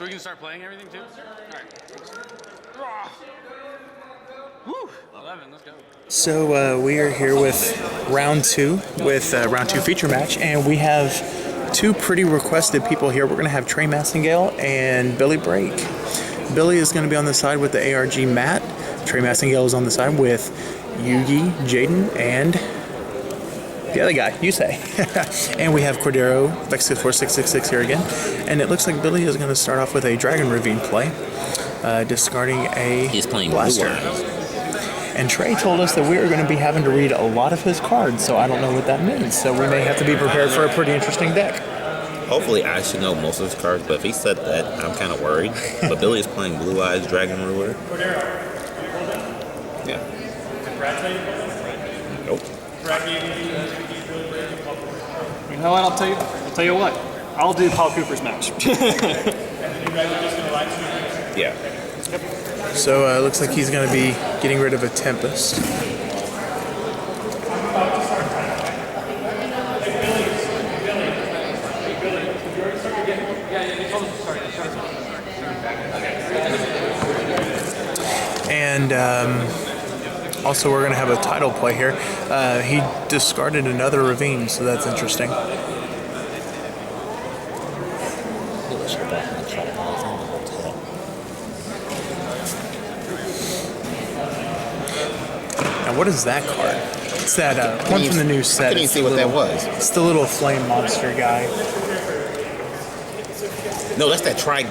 So we can start playing everything too? Alright. Woo! 11, let's go. So we are here with round two, round two feature match, and we have two pretty requested people here. We're going to have Trey Massengale and Billy Brake. Billy is going to be on the side with the ARG Matt. Trey Massengale is on the side with Yugi, Jaden, and the other guy, you say. And we have Cordero, Vex64666 here again. And it looks like Billy is going to start off with a Dragon Ravine play, discarding a He's playing blaster. And Trey told us that we are going to be having to read a lot of his cards, so I don't know what that means. So we may have to be prepared for a pretty interesting deck. Hopefully I should know most of his cards, but if he said that, I'm kind of worried. But Billy is playing Blue Eyes Dragon Ruler. Yeah. Nope. You know what? I'll tell you what. I'll do Paul Cooper's match. Yeah. So it looks like he's going to be getting rid of a Tempest. And also we're going to have a title play here. He discarded another Ravine, so that's interesting. Now what is that card? It's that one from the new set. I couldn't even see what that was. It's the little flame monster guy. No, that's that try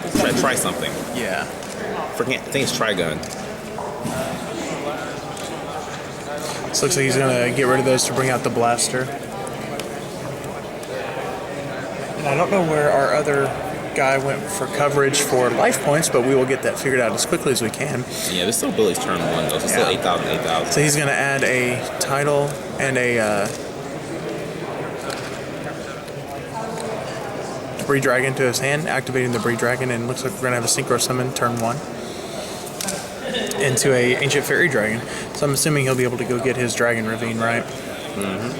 something. Yeah. I think it's Trigun. This looks like he's going to get rid of those to bring out the blaster. And I don't know where our other guy went for coverage for life points, but we will get that figured out as quickly as we can. Yeah, it's still Billy's turn one, though. It's still 8,000, 8,000. So he's going to add a title and a Bree Dragon to his hand, activating the Bree Dragon, and looks like we're going to have a Synchro Summon turn one into a Ancient Fairy Dragon. So I'm assuming he'll be able to go get his Dragon Ravine, right? Mm-hmm.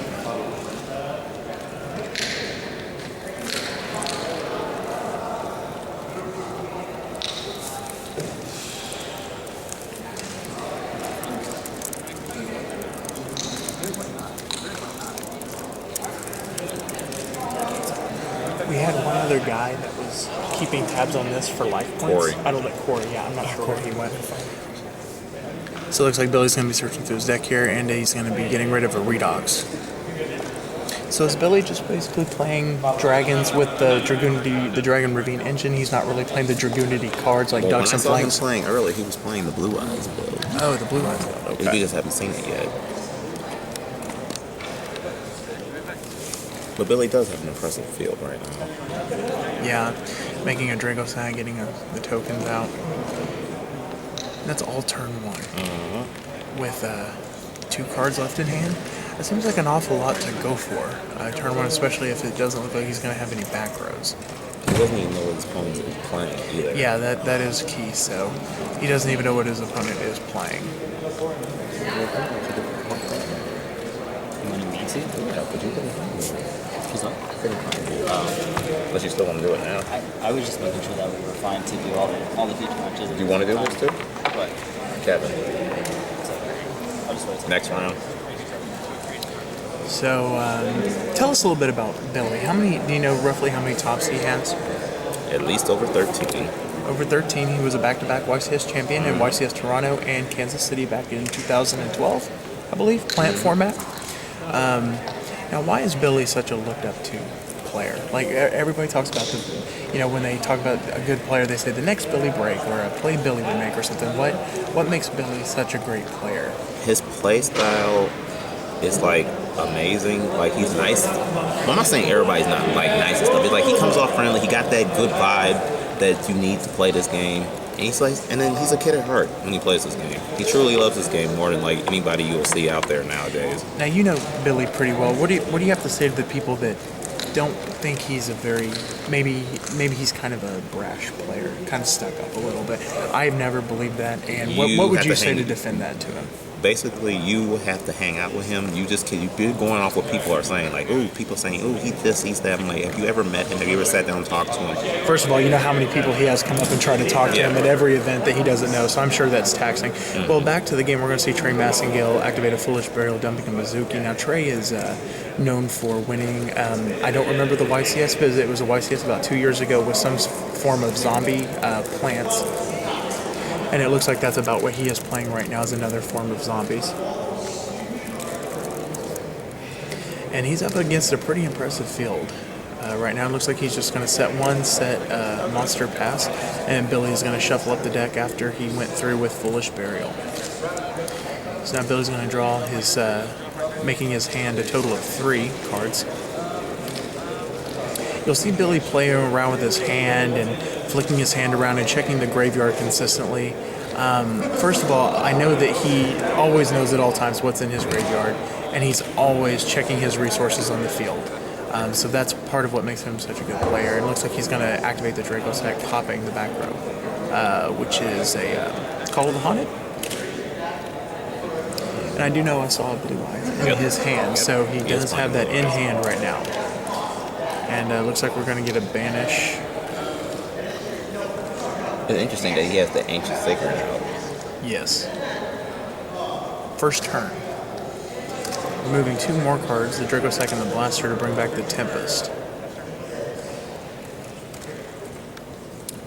We had one other guy that was keeping tabs on this for life points. Corey. I don't know, Corey, yeah, I'm not sure where he went. So it looks like Billy's going to be searching through his deck here, and he's going to be getting rid of a Redox. So is Billy just basically playing dragons with the Dragoonity, the Dragon Ravine engine? He's not really playing the Dragoonity cards like Ducks and Flanks? When I saw him playing earlier, he was playing the Blue Eyes build. Oh, the Blue Eyes. Okay. We just haven't seen it yet. But Billy does have an impressive field right now. Yeah, making a Drago Sign, getting the tokens out. That's all turn one. With 2 cards left in hand. That seems like an awful lot to go for. Turn one, especially if it doesn't look like he's going to have any back rows. He doesn't even know what his opponent is playing either. Yeah, that is key. So he doesn't even know what his opponent is playing. You want to meet him? Yeah, but you couldn't. She's not. Unless you still want to do it now. I was just making sure that we were fine to do all the future matches. Do you want to do this too? What? Kevin. I'll just wait. Next round. So tell us a little bit about Billy. Do you know roughly how many tops he has? At least over 13. Over 13. He was a back-to-back YCS champion in YCS Toronto and Kansas City back in 2012, I believe, plant format. Now, why is Billy such a looked-up-to player? Like, everybody talks about when they talk about a good player, they say the next Billy Brake or a play Billy would make or something. What makes Billy such a great player? His play style is, like, amazing. Like, he's nice. Well, I'm not saying everybody's not, like, nice and stuff. It's like, he comes off friendly. He got that good vibe that you need to play this game. And then he's a kid at heart when he plays this game. He truly loves this game more than like anybody you'll see out there nowadays. Now you know Billy pretty well. What do you have to say to the people that don't think he's a very maybe he's kind of a brash player, kind of stuck up a little bit? I've never believed that. And what would you say to defend that to him? basically you have to hang out with him. You've been going off what people are saying. Like, ooh, people saying, ooh, he's this, he's that. I'm like, have you ever met him? Have you ever sat down and talked to him? First of all, you know how many people he has come up and try to talk to him at every event that he doesn't know, so I'm sure that's taxing. Well, back to the game, we're going to see Trey Massengale activate a Foolish Burial, dumping a Mizuki. Now, Trey is known for winning. I don't remember the YCS, but it was a YCS about 2 years ago with some form of zombie plants. And it looks like that's about what he is playing right now, is another form of zombies. And he's up against a pretty impressive field. Right now it looks like he's just going to set a monster pass, and Billy's going to shuffle up the deck after he went through with Foolish Burial. So now Billy's going to draw his, making his hand a total of 3 cards. You'll see Billy playing around with his hand and flicking his hand around and checking the graveyard consistently. First of all, I know that he always knows at all times what's in his graveyard, and he's always checking his resources on the field. So that's part of what makes him such a good player. It looks like he's going to activate the Draco Sack, popping the back row, which is a Call of the Haunted. And I do know I saw a blue eye in his hand, so he does have that in hand right now. And looks like we're going to get a banish. It's interesting that he has the Ancient Sacred out. Yes. First turn. Removing 2 more cards, the Draco Sack and the Blaster, to bring back the Tempest.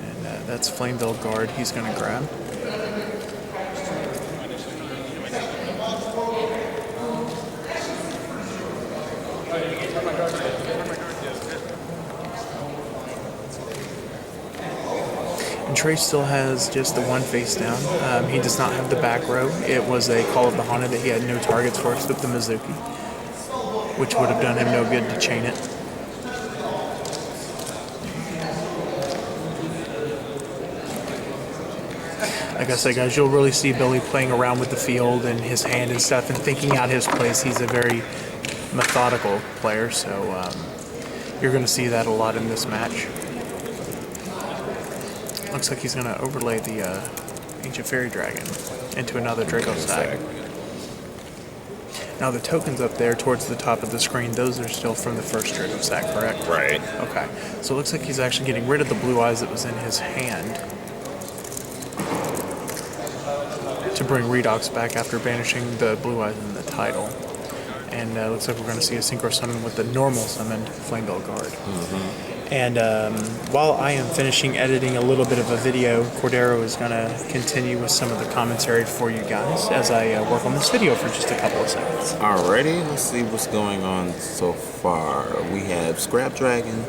And that's Flameville Guard he's going to grab. And Trey still has just the 1 face down. He does not have the back row. It was a Call of the Haunted that he had no targets for except the Mizuki, which would have done him no good to chain it. Like I said, guys, you'll really see Billy playing around with the field and his hand and stuff and thinking out his place. He's a very methodical player, so you're going to see that a lot in this match. Looks like he's going to overlay the Ancient Fairy Dragon into another Draco Sack. Now the tokens up there towards the top of the screen, those are still from the first Draco Sack, correct? Right. Okay. So it looks like he's actually getting rid of the blue eyes that was in his hand to bring Redox back after banishing the blue eyes in the title. And looks like we're going to see a Synchro Summon with the normal summoned Flamebell Guard. And while I am finishing editing a little bit of a video, Cordero is going to continue with some of the commentary for you guys as I work on this video for just a couple of seconds. Alrighty, let's see what's going on so far. We have Scrap Dragon,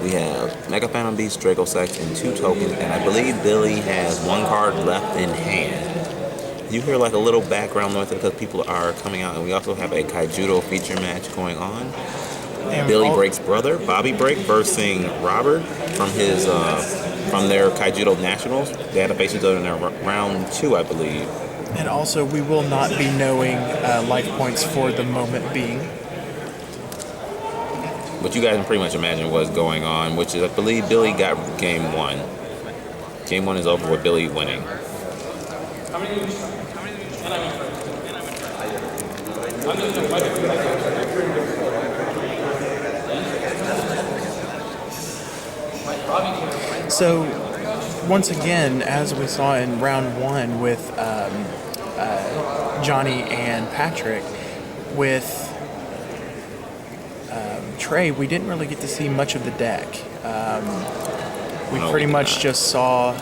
we have Mega Phantom Beast, Draco Sack, and 2 tokens, and I believe Billy has 1 card left in hand. You hear like a little background noise because people are coming out, and we also have a Kaijudo feature match going on. And Billy Break's brother, Bobby Break, versus Robert from his from their Kaijudo Nationals. They had to face each other in their round 2, I believe. And also, we will not be knowing life points for the moment being. But you guys can pretty much imagine what's going on, which is, I believe Billy got game 1. Game 1 is over with Billy winning. So, once again, as we saw in round 1 with Johnny and Patrick, with Trey, we didn't really get to see much of the deck. We pretty much just saw,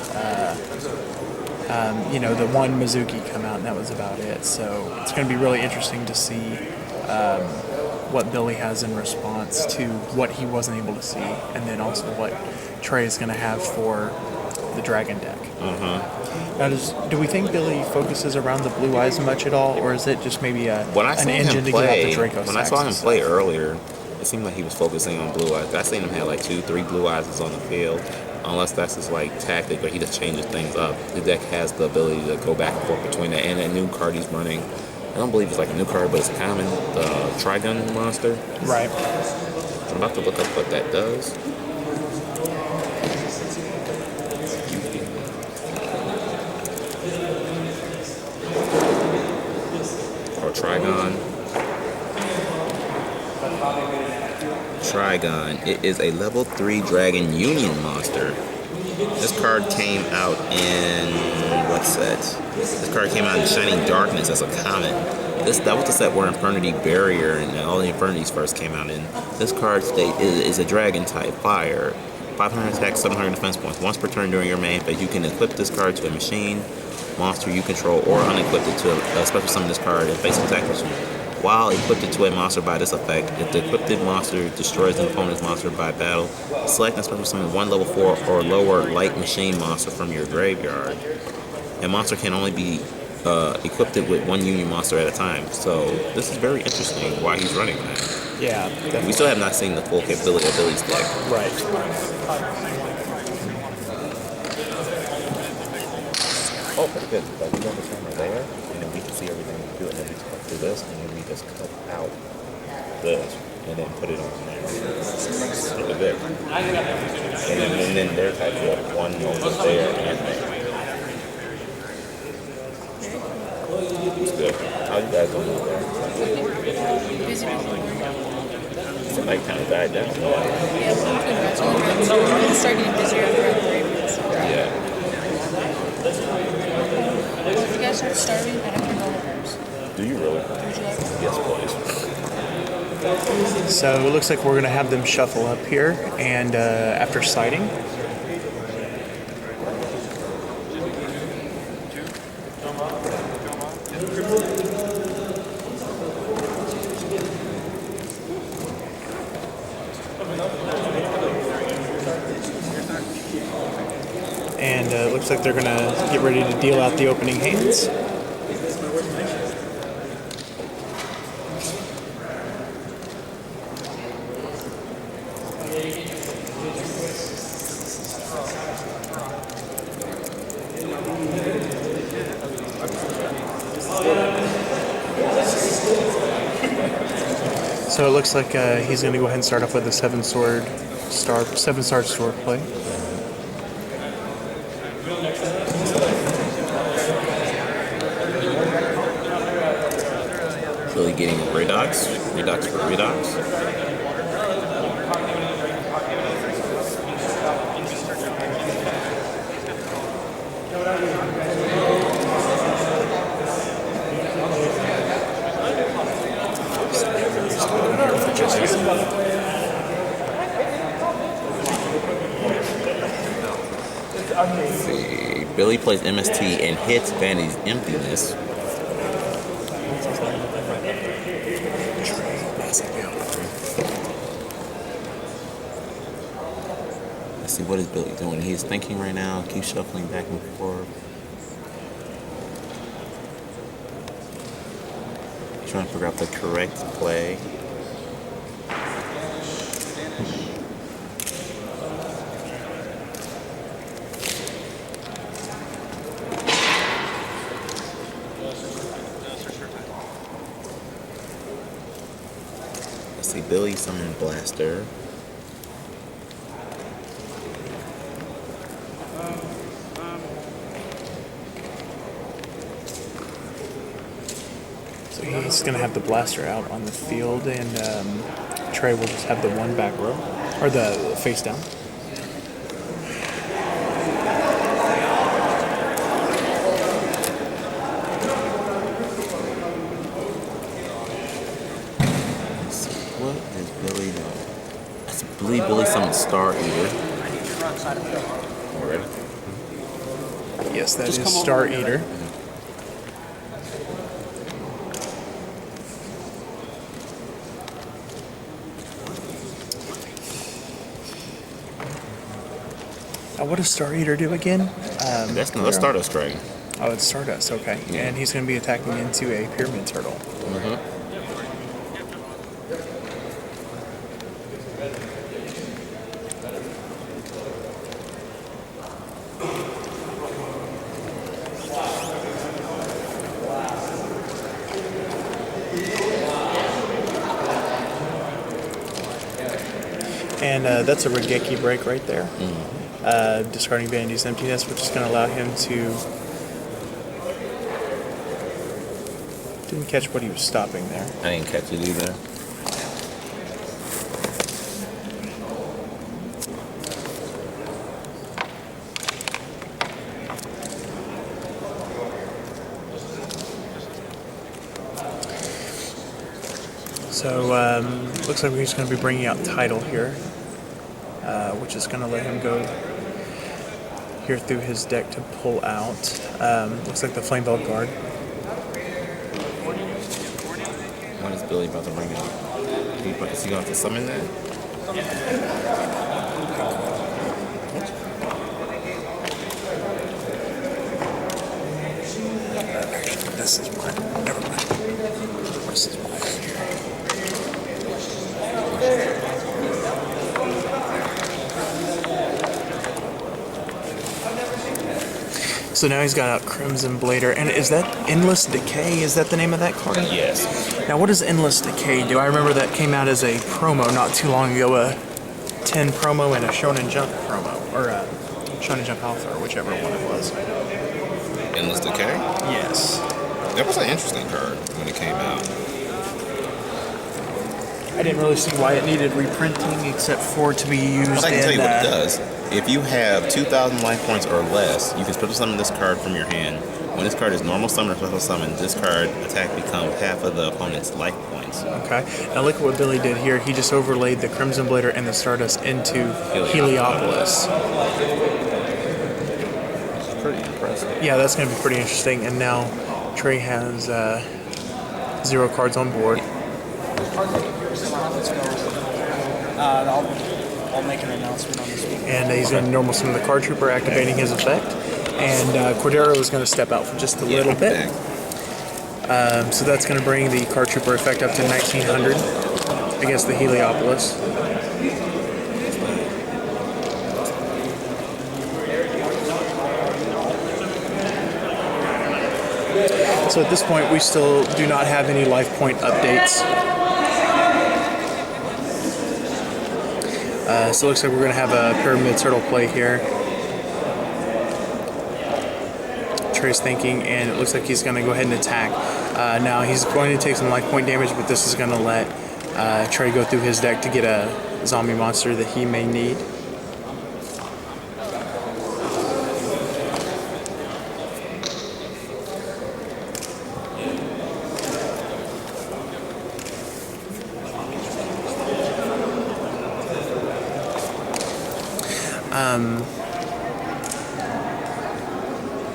the 1 Mizuki come out, and that was about it. So it's going to be really interesting to see what Billy has in response to what he wasn't able to see, and then also what Trey is going to have for the Dragon deck. Now, do we think Billy focuses around the blue eyes much at all, or is it just maybe an engine to get out the Draco Sacks? When I saw him play earlier, it seemed like he was focusing on blue eyes. I seen him have like 2-3 blue eyes on the field. Unless that's his like tactic, or he just changes things up. The deck has the ability to go back and forth between that and that new card he's running. I don't believe it's like a new card, but it's common. The Trigun monster. Right. I'm about to look up what that does. Trigon. It is a level 3 Dragon Union monster. This card came out in what set? This card came out in Shining Darkness as a common. That was the set where Infernity Barrier and all the Infernities first came out in. This card is a Dragon type fire. 500 attack, 700 defense points. Once per turn during your main phase, you can equip this card to a machine, monster you control, or unequip it to a special summon this card and face attack machine. While equipped to a monster by this effect, if the equipped monster destroys an opponent's monster by battle, select and special summon one level 4 or lower light machine monster from your graveyard. A monster can only be equipped with one Union monster at a time. So this is very interesting why he's running that. Yeah, definitely. We still have not seen the full capability of Billy's deck. Right. Oh, pretty good. Like, we got the camera there, and then we can see everything we do, and then we cut through this, and then we just cut out this, and then put it on there. Look at this. And then there's actually one over there and there. It's good. How you guys doing over there? Busy. The night kind of died down. Yeah, we'll start getting busier after our break. Yeah. If you guys start starving, I have to go first. Do you really? Would you like it? Yes, please. So it looks like we're going to have them shuffle up here, and after sighting. And it looks like they're going to get ready to deal out the opening hands. So it looks like he's going to go ahead and start off with a seven star sword play. Really getting Redox for Redox. Let's see. Billy plays MST and hits Vanity's Emptiness. Trey, Massengale. Let's see, what is Billy doing? He's thinking right now, keep shuffling back and forth. Trying to figure out the correct play. Let's see, Billy summoned Blaster. So he's going to have the blaster out on the field, and Trey will just have the one back row, or the face down. Let's see, what is Billy doing? I believe Billy summoned Star Eater. Already? Yes, that is Star Eater. What does Star Eater do again? That's Stardust Dragon. Oh, it's Stardust, okay. Yeah. And he's going to be attacking into a Pyramid Turtle. And that's a Regeki break right there. Discarding Vanity's Emptiness, which is going to allow him to... Didn't catch what he was stopping there. I didn't catch it either. So, looks like he's going to be bringing out Title here, which is going to let him go here through his deck to pull out. Looks like the Flame Belt Guard. What is Billy about to bring out? Is he going to summon that? This is mine. Never mind. This is mine. So now he's got out Crimson Blader. And is that Endless Decay? Is that the name of that card? Yes. Now, what does Endless Decay do? I remember that came out as a promo not too long ago, a 10 promo and a Shonen Jump promo, or a Shonen Jump Alpha, or whichever one it was. Endless Decay? Yes. That was an interesting card when it came out. I didn't really see why it needed reprinting, except for it to be used But I can in, tell you what it does. If you have 2,000 life points or less, you can special summon this card from your hand. When this card is normal summon or special summon, this card attack becomes half of the opponent's life points. Okay. Now look at what Billy did here. He just overlaid the Crimson Blader and the Stardust into Heliopolis. It's pretty impressive. Yeah, that's going to be pretty interesting. And now Trey has 0 cards on board. I'll make an announcement on this week. And he's going to normal summon the Card Trooper, activating his effect. And Cordero is going to step out for just a little bit. So that's going to bring the Card Trooper effect up to 1900 against the Heliopolis. So at this point, we still do not have any life point updates. So it looks like we're going to have a Pyramid Turtle play here. Trey's thinking, and it looks like he's going to go ahead and attack. Now he's going to take some life point damage, but this is going to let Trey go through his deck to get a zombie monster that he may need.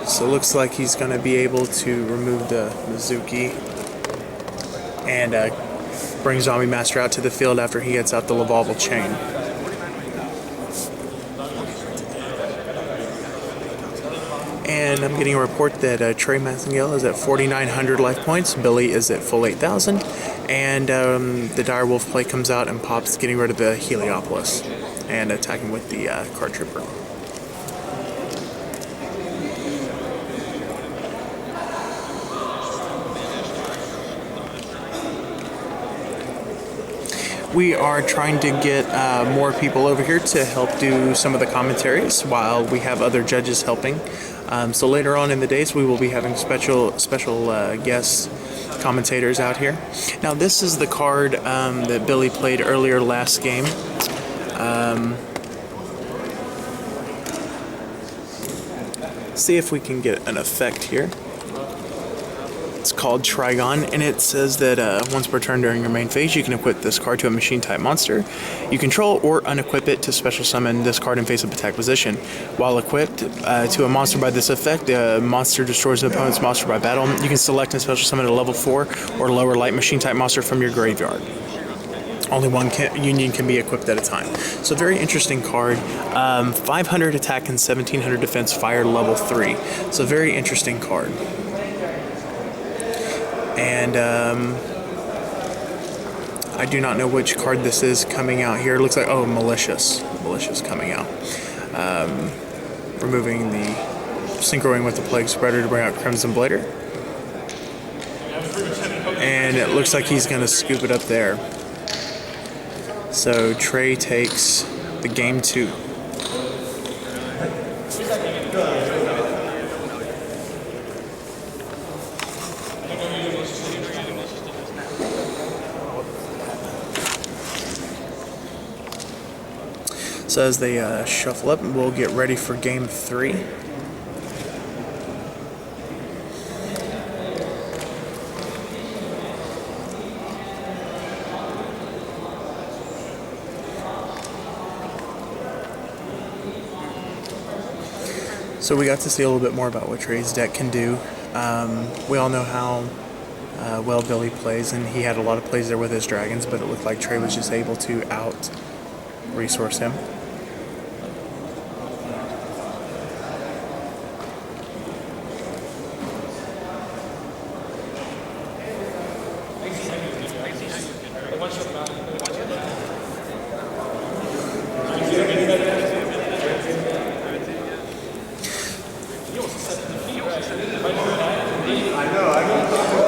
So it looks like he's going to be able to remove the Mizuki and bring Zombie Master out to the field after he gets out the Lavalval Chain. And I'm getting a report that Trey Massengale is at 4,900 life points. Billy is at full 8,000. And the Direwolf play comes out and pops, getting rid of the Heliopolis and attacking with the Card Trooper. We are trying to get more people over here to help do some of the commentaries while we have other judges helping. So later on in the days, we will be having special guest commentators out here. Now this is the card that Billy played earlier last game. See if we can get an effect here. It's called Trigon, and it says that once per turn during your main phase, you can equip this card to a machine-type monster you control, or unequip it to special summon this card in face-up attack position. While equipped to a monster by this effect, the monster destroys an opponent's monster by battle. You can select and special summon a level 4 or lower light machine-type monster from your graveyard. Only one union can be equipped at a time. So very interesting card. 500 attack and 1700 defense, fire level 3. So very interesting card. And I do not know which card this is coming out here. It looks like, oh, Malicious. Malicious coming out. Removing the synchroing with the Plague Spreader to bring out Crimson Blader. And it looks like he's going to scoop it up there. So Trey takes the game 2. So as they shuffle up, we'll get ready for game 3. So we got to see a little bit more about what Trey's deck can do. We all know how well Billy plays, and he had a lot of plays there with his dragons, but it looked like Trey was just able to out-resource him.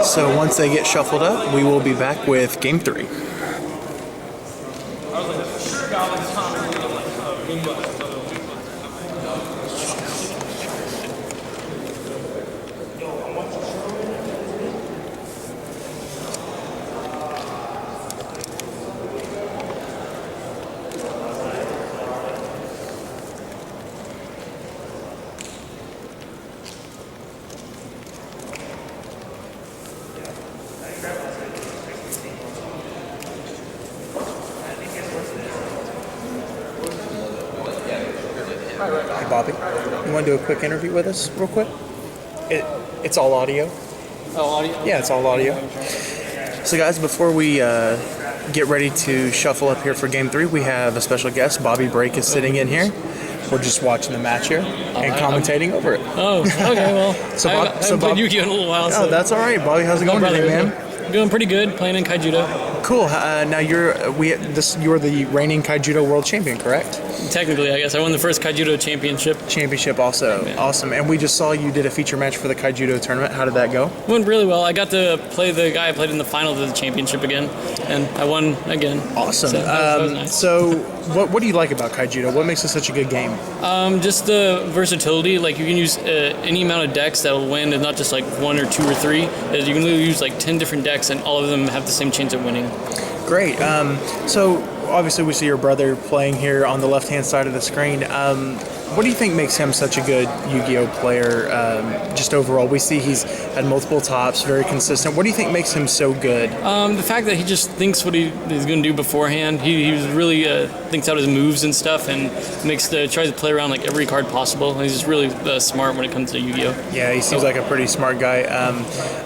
So once they get shuffled up, we will be back with Game 3. Hey Bobby, you want to do a quick interview with us real quick? It's all audio. Oh, audio? Yeah, it's all audio. So guys, before we get ready to shuffle up here for Game 3, we have a special guest. Bobby Break is sitting in here. We're just watching the match here and commentating over it. Oh, okay, well, So I haven't played Bob- Yu-Gi-Oh! In a little while, so... Oh, that's all right, Bobby. How's it going today, man? Doing pretty good, playing in Kaijudo. Cool. Now you're the reigning Kaijudo World Champion, correct? Technically, I guess. I won the first Kaijudo championship Also. Yeah. Awesome. And we just saw you did a feature match for the Kaijudo tournament. How did that go? Went really well. I got to play the guy I played in the finals of the championship again, and I won again. Awesome. So that was nice. So what do you like about Kaijudo? What makes it such a good game? Just the versatility. Like, you can use any amount of decks that'll win, and not just like 1 or 2 or 3. You can literally use like 10 different decks, and all of them have the same chance of winning. Great. So obviously we see your brother playing here on the left-hand side of the screen. What do you think makes him such a good Yu-Gi-Oh player, just overall? We see he's had multiple tops, very consistent. What do you think makes him so good? The fact that he just thinks what he's going to do beforehand. He really thinks out his moves and stuff, and tries to play around like every card possible. He's just really smart when it comes to Yu-Gi-Oh. Yeah, he seems like a pretty smart guy.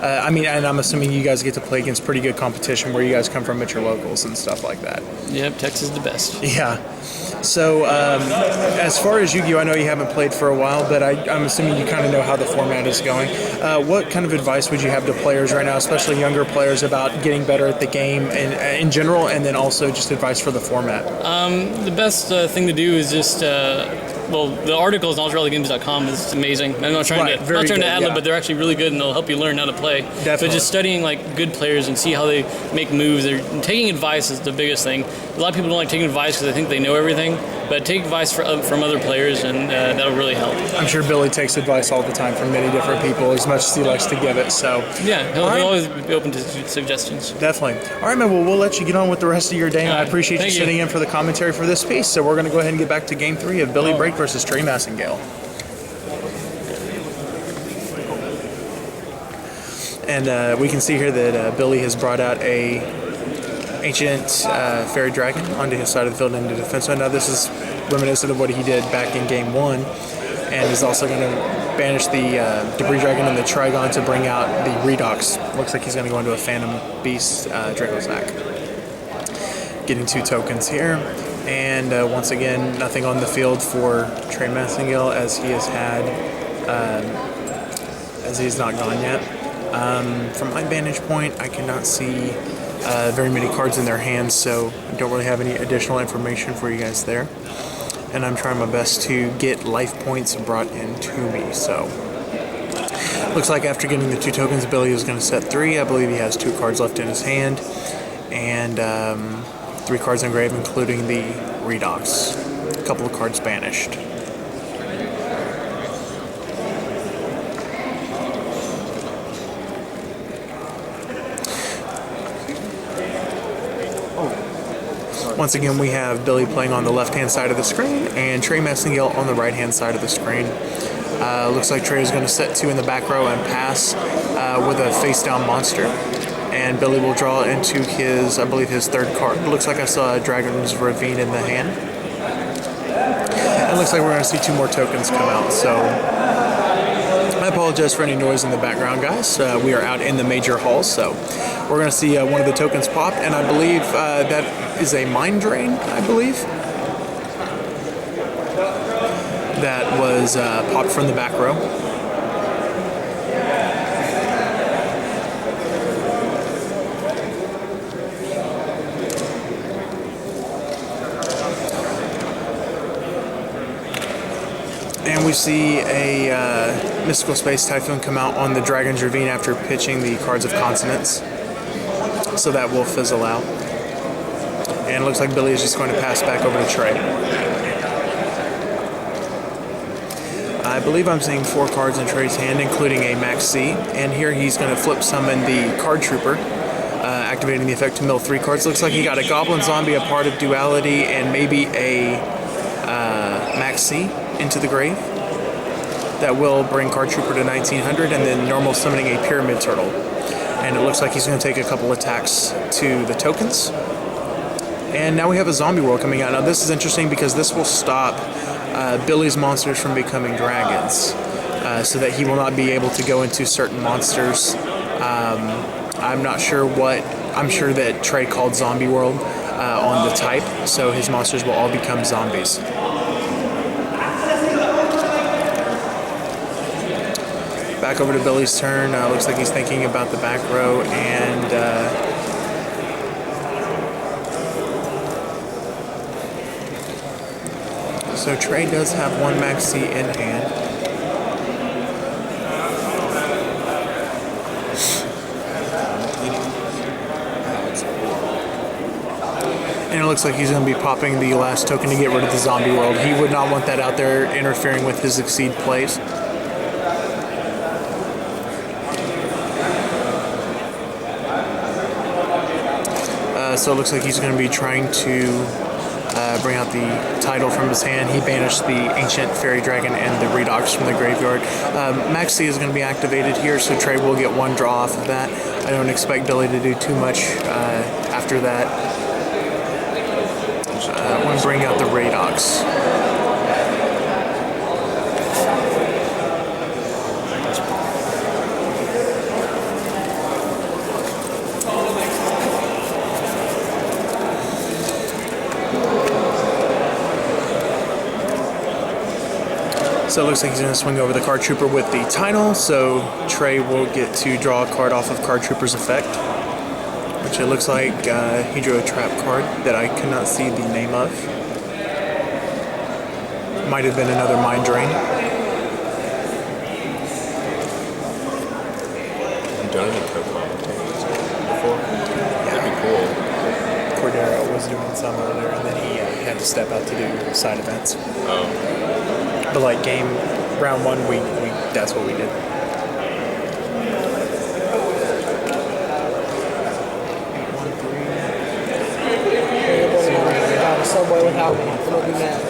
I mean, and I'm assuming you guys get to play against pretty good competition where you guys come from at your locals and stuff like that. Yep, Texas is the best. Yeah. So as far as Yu-Gi-Oh, I know you haven't played for a while, but I'm assuming you kind of know how the format is going. What kind of advice would you have to players right now, especially younger players, about getting better at the game in general, and then also just advice for the format? The best thing to do is just, the article is knowledgereallygames.com is amazing. I'm not trying to ad-lib, yeah. but they're actually really good, and they'll help you learn how to play. Definitely. But just studying like good players and see how they make moves. Taking advice is the biggest thing. A lot of people don't like taking advice because they think they know everything, but take advice from other players, and that'll really help. I'm sure Billy takes advice all the time from many different people, as much as he likes to give it. So yeah, he'll always be open to suggestions. Definitely. All right, man. Well, we'll let you get on with the rest of your day. And I appreciate you sitting in for the commentary for this piece. So we're going to go ahead and get back to Game 3 of Billy Break versus Trey Massengale. And we can see here that Billy has brought out a ancient fairy dragon onto his side of the field into defense. So now this is reminiscent of what he did back in Game 1, and is also going to banish the debris dragon and the Trigon to bring out the Redox. Looks like he's going to go into a Phantom Beast Dracozac. Getting 2 tokens here, and once again nothing on the field for Trey Massengale as he has had as he has not gone yet. From my vantage point, I cannot see very many cards in their hands, so I don't really have any additional information for you guys there. And I'm trying my best to get life points brought into me. So looks like after getting the 2 tokens, Billy is going to set 3. I believe he has 2 cards left in his hand, and 3 cards engraved, including the Redox. A couple of cards banished. Once again, we have Billy playing on the left-hand side of the screen and Trey Massengale on the right-hand side of the screen. Looks like Trey is going to set 2 in the back row and pass with a face-down monster. And Billy will draw into his, I believe, his 3rd card. It looks like I saw a Dragon's Ravine in the hand. It looks like we're going to see 2 more tokens come out, so I apologize for any noise in the background, guys. We are out in the major hall, so we're going to see one of the tokens pop, and I believe that is a mind drain, I believe. That was popped from the back row. And we see a Mystical Space Typhoon come out on the Dragon's Ravine after pitching the cards of consonants. So that will fizzle out. And it looks like Billy is just going to pass back over to Trey. I believe I'm seeing 4 cards in Trey's hand, including a Max C. And here he's going to flip summon the Card Trooper, activating the effect to mill 3 cards. Looks like he got a Goblin Zombie, a Part of Duality, and maybe a Max C into the grave. That will bring Card Trooper to 1900, and then normal summoning a Pyramid Turtle. And it looks like he's going to take a couple attacks to the tokens. And now we have a Zombie World coming out. Now this is interesting because this will stop Billy's monsters from becoming dragons, so that he will not be able to go into certain monsters. I'm not sure what. I'm sure that Trey called Zombie World on the type, so his monsters will all become zombies. Back over to Billy's turn. Looks like he's thinking about the back row, and so Trey does have 1 Max C in hand. And it looks like he's going to be popping the last token to get rid of the Zombie World. He would not want that out there interfering with his Exceed plays. So it looks like he's going to be trying to bring out the title from his hand. He banished the Ancient Fairy Dragon and the Redox from the graveyard. Max C is going to be activated here, so Trey will get 1 draw off of that. I don't expect Billy to do too much after that. I want to bring out the Redox. So it looks like he's going to swing over the Card Trooper with the title, so Trey will get to draw a card off of Card Trooper's effect, which it looks like he drew a trap card that I could not see the name of. Might have been another Mind Drain. Have you done any co-commentaries before? Yeah. That'd be cool. Cordero was doing some earlier, and then he had to step out to do side events. Oh. But like round 1, we that's what we did. Subway without me. I'm gonna do that.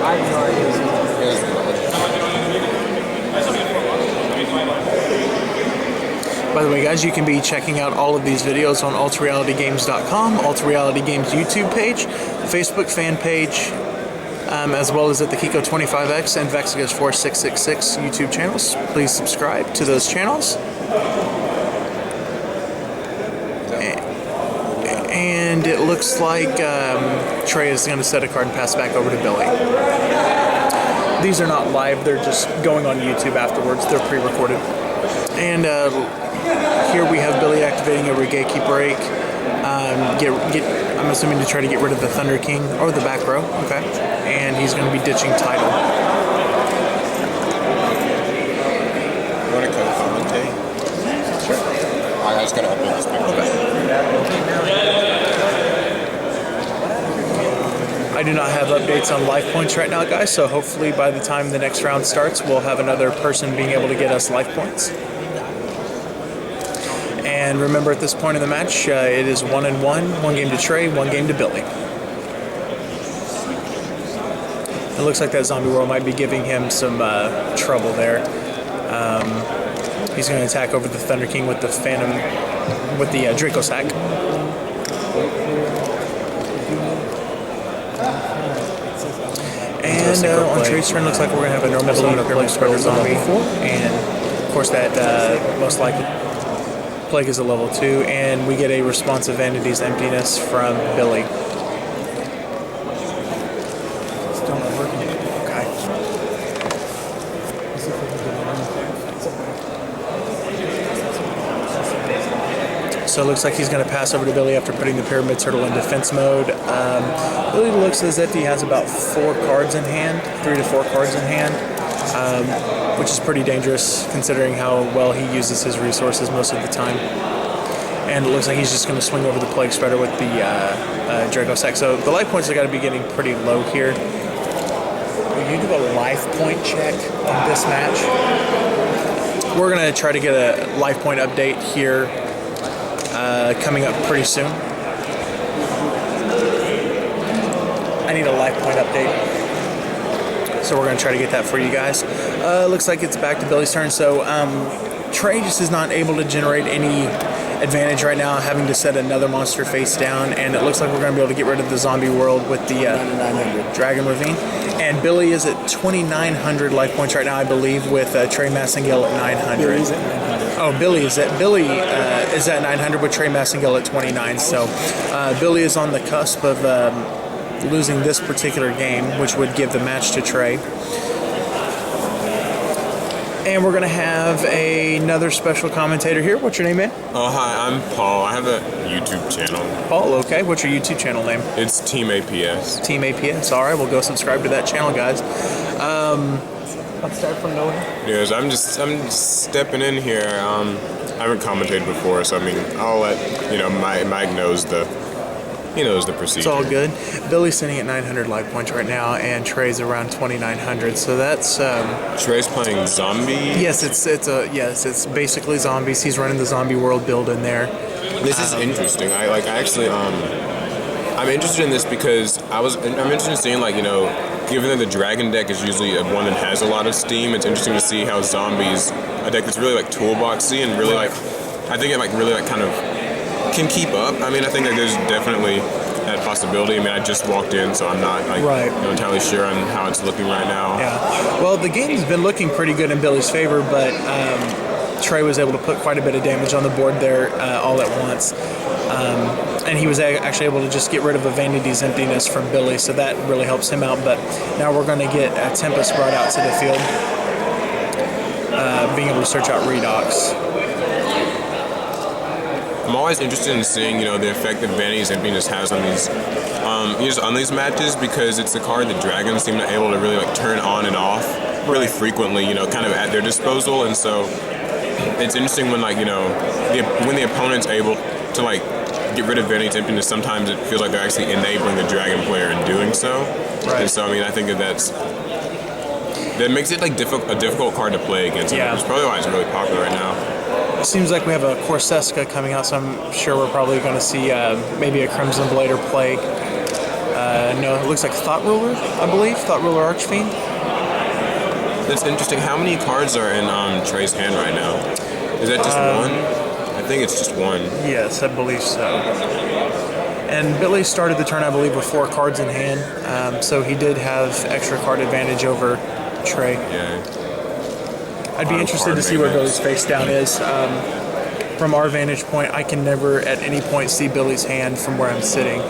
I have no idea. By the way, guys, you can be checking out all of these videos on AltRealityGames.com, AltRealityGames YouTube page, Facebook fan page, as well as at the Kiko25X and Vexigus4666 YouTube channels. Please subscribe to those channels. And it looks like Trey is going to set a card and pass back over to Billy. These are not live, they're just going on YouTube afterwards. They're pre-recorded. And here we have Billy activating a Regeki break. I'm assuming to try to get rid of the Thunder King or the back row. Okay. And he's going to be ditching title. You want to co-commentate? Sure. I just got to upload this picture. Okay. I do not have updates on life points right now, guys, so hopefully by the time the next round starts, we'll have another person being able to get us life points. And remember, at this point in the match, it is 1-1, 1 game to Trey, 1 game to Billy. It looks like that Zombie World might be giving him some trouble there. He's going to attack over the Thunder King with the Phantom, with the Draco Sack. And synchro on play. Trey's turn, looks like we're going to have a normal zombie, pyramid spreader zombie. And, of course, that most likely Plague is a level 2. And we get a responsive Vanity's Emptiness from Billy. Still not working. Okay. Let's see if we can get it in. So it looks like he's going to pass over to Billy after putting the Pyramid Turtle in defense mode. Billy looks as if he has about 4 cards in hand, 3 to 4 cards in hand, which is pretty dangerous considering how well he uses his resources most of the time. And it looks like he's just going to swing over the Plague Spreader with the Draco Sack. So the life points are got to be getting pretty low here. Will you do a life point check on this match? We're going to try to get a life point update here coming up pretty soon. I need a life point update. So we're going to try to get that for you guys. Looks like it's back to Billy's turn. So Trey just is not able to generate any advantage right now, having to set another monster face down. And it looks like we're going to be able to get rid of the zombie world with the 900. Dragon Ravine. And Billy is at 2,900 life points right now, I believe, with Trey Massengale at 900. Billy's at 900. Oh, Billy is at 900 with Trey Massengale at 29. So Billy is on the cusp of losing this particular game, which would give the match to Trey. And we're going to have another special commentator here. What's your name, man? Oh, hi, I'm Paul. I have a YouTube channel. Paul, okay. What's your YouTube channel name? It's Team APS. Team APS. All right, we'll go subscribe to that channel, guys. Let's start from nowhere. Yes, I'm just stepping in here. I haven't commentated before, so I mean, I'll let Mike knows the procedure. It's all good. Billy's sitting at 900 life points right now, and Trey's around 2,900. So that's Trey's playing zombie. yes, it's basically zombies. He's running the zombie world build in there. This is interesting. I'm interested in this because I'm interested in seeing given that the dragon deck is usually one that has a lot of steam, it's interesting to see how zombies, a deck that's really toolboxy and really I think it really kind of can keep up. I mean, I think that there's definitely that possibility. I mean, I just walked in, so I'm not entirely sure on how it's looking right now. Yeah. Well, the game's been looking pretty good in Billy's favor, but Trey was able to put quite a bit of damage on the board there all at once. And he was actually able to just get rid of a Vanity's Emptiness from Billy, so that really helps him out. But now we're going to get Tempest brought out to the field, being able to search out Redox. I'm always interested in seeing, the effect that Vanity's Emptiness has on these, on these matches, because it's a card that dragons seem to be able to really turn on and off really frequently, kind of at their disposal. And so it's interesting when when the opponent's able to get rid of Vanity's Emptiness, sometimes it feels like they're actually enabling the dragon player in doing so. Right. And so I mean, I think that makes it a difficult card to play against. Yeah. It's probably why it's really popular right now. It seems like we have a Corseska coming out, so I'm sure we're probably going to see maybe a Crimson Blade or Plague. No, it looks like Thought Ruler, I believe. Thought Ruler Archfiend. That's interesting. How many cards are in Trey's hand right now? Is that just one? I think it's just one. Yes, I believe so. And Billy started the turn, I believe, with 4 cards in hand, so he did have extra card advantage over Trey. Yeah. I'd be interested to see where Billy's face down is. From our vantage point, I can never at any point see Billy's hand from where I'm sitting.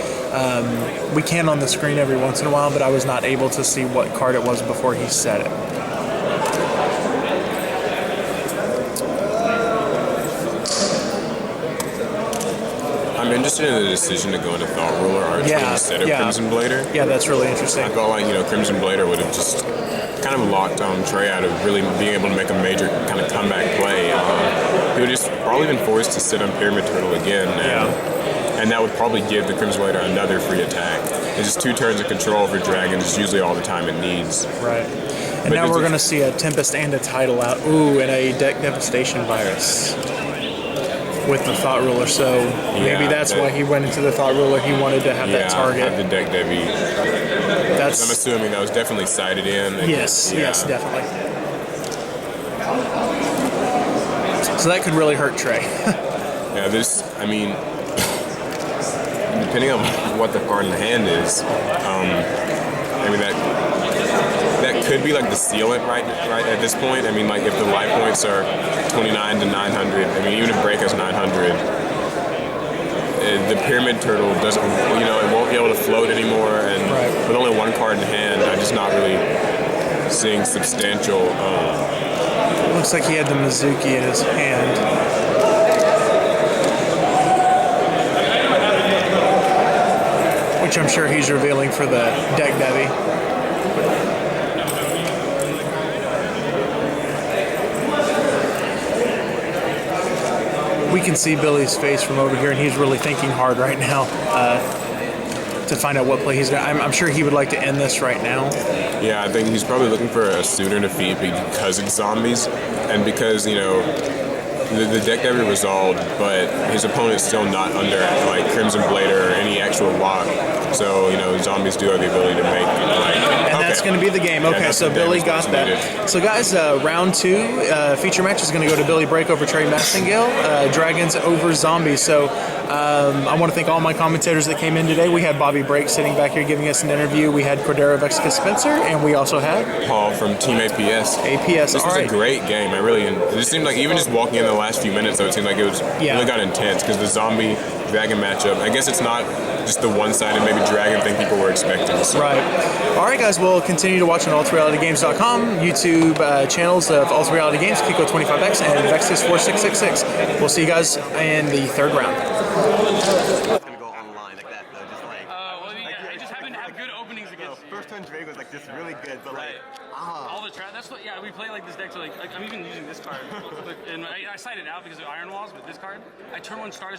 We can on the screen every once in a while, but I was not able to see what card it was before he said it. I'm interested in the decision to go into Thought Ruler Archfiend instead of Crimson Blader. Yeah, that's really interesting. I felt like Crimson Blader would have just kind of locked Trey out of really being able to make a major kind of comeback play. He would just probably been forced to sit on Pyramid Turtle again, and that would probably give the Crimson Blader another free attack. It's just 2 turns of control for dragons. It's usually all the time it needs. Right. And now we're going to see a Tempest and a Tidal out. Ooh, and a Deck Devastation Virus with the Thought Ruler. So maybe that's why he went into the Thought Ruler. He wanted to have that target. Have the Deck Devi. I'm assuming that was definitely sided in. Yes, definitely. So that could really hurt Trey. Yeah, depending on what the card in the hand is, that could be like the sealant right at this point. I mean, like if the life points are 29 to 900, I mean, even if Break has 900, the Pyramid Turtle doesn't, it won't be able to float anymore, and with only one card in hand, I'm just not really seeing substantial. Looks like he had the Mizuki in his hand. Which I'm sure he's revealing for the deck Debbie. We can see Billy's face from over here, and he's really thinking hard right now to find out what play he's got. I'm sure he would like to end this right now. Yeah, I think he's probably looking for a sooner defeat because it's zombies, and because, the deck never resolved, but his opponent's still not under like Crimson Blader or any actual lock. So, zombies do have the ability to make and that's going to be the game. Okay, Yeah, so Billy got that. needed. So guys, round 2 feature match is going to go to Billy Break over Trey Massengale, Dragons over Zombies. So I want to thank all my commentators that came in today. We had Bobby Break sitting back here giving us an interview. We had Cordero Vexica Spencer, and we also had Paul from Team APS. APS. This was a great game. It just seemed like even just walking in the last few minutes, though, it seemed like it was really got intense because the zombie dragon matchup. I guess it's not just the one-sided maybe dragon thing people were expecting. So. Right. All right, guys. We'll continue to watch on AltRealityGames.com, YouTube channels of Alt Reality Games, Kiko25X, and Vexus4666. We'll see you guys in the third round. It's gonna go online like that though, just like. I just happen to have good openings against. First one Drake was like just really good, but like. All the trap. That's what. Yeah, we play like this deck. So like I'm even using this card, and I cite it out because of Iron Walls. But this card, I turn one start.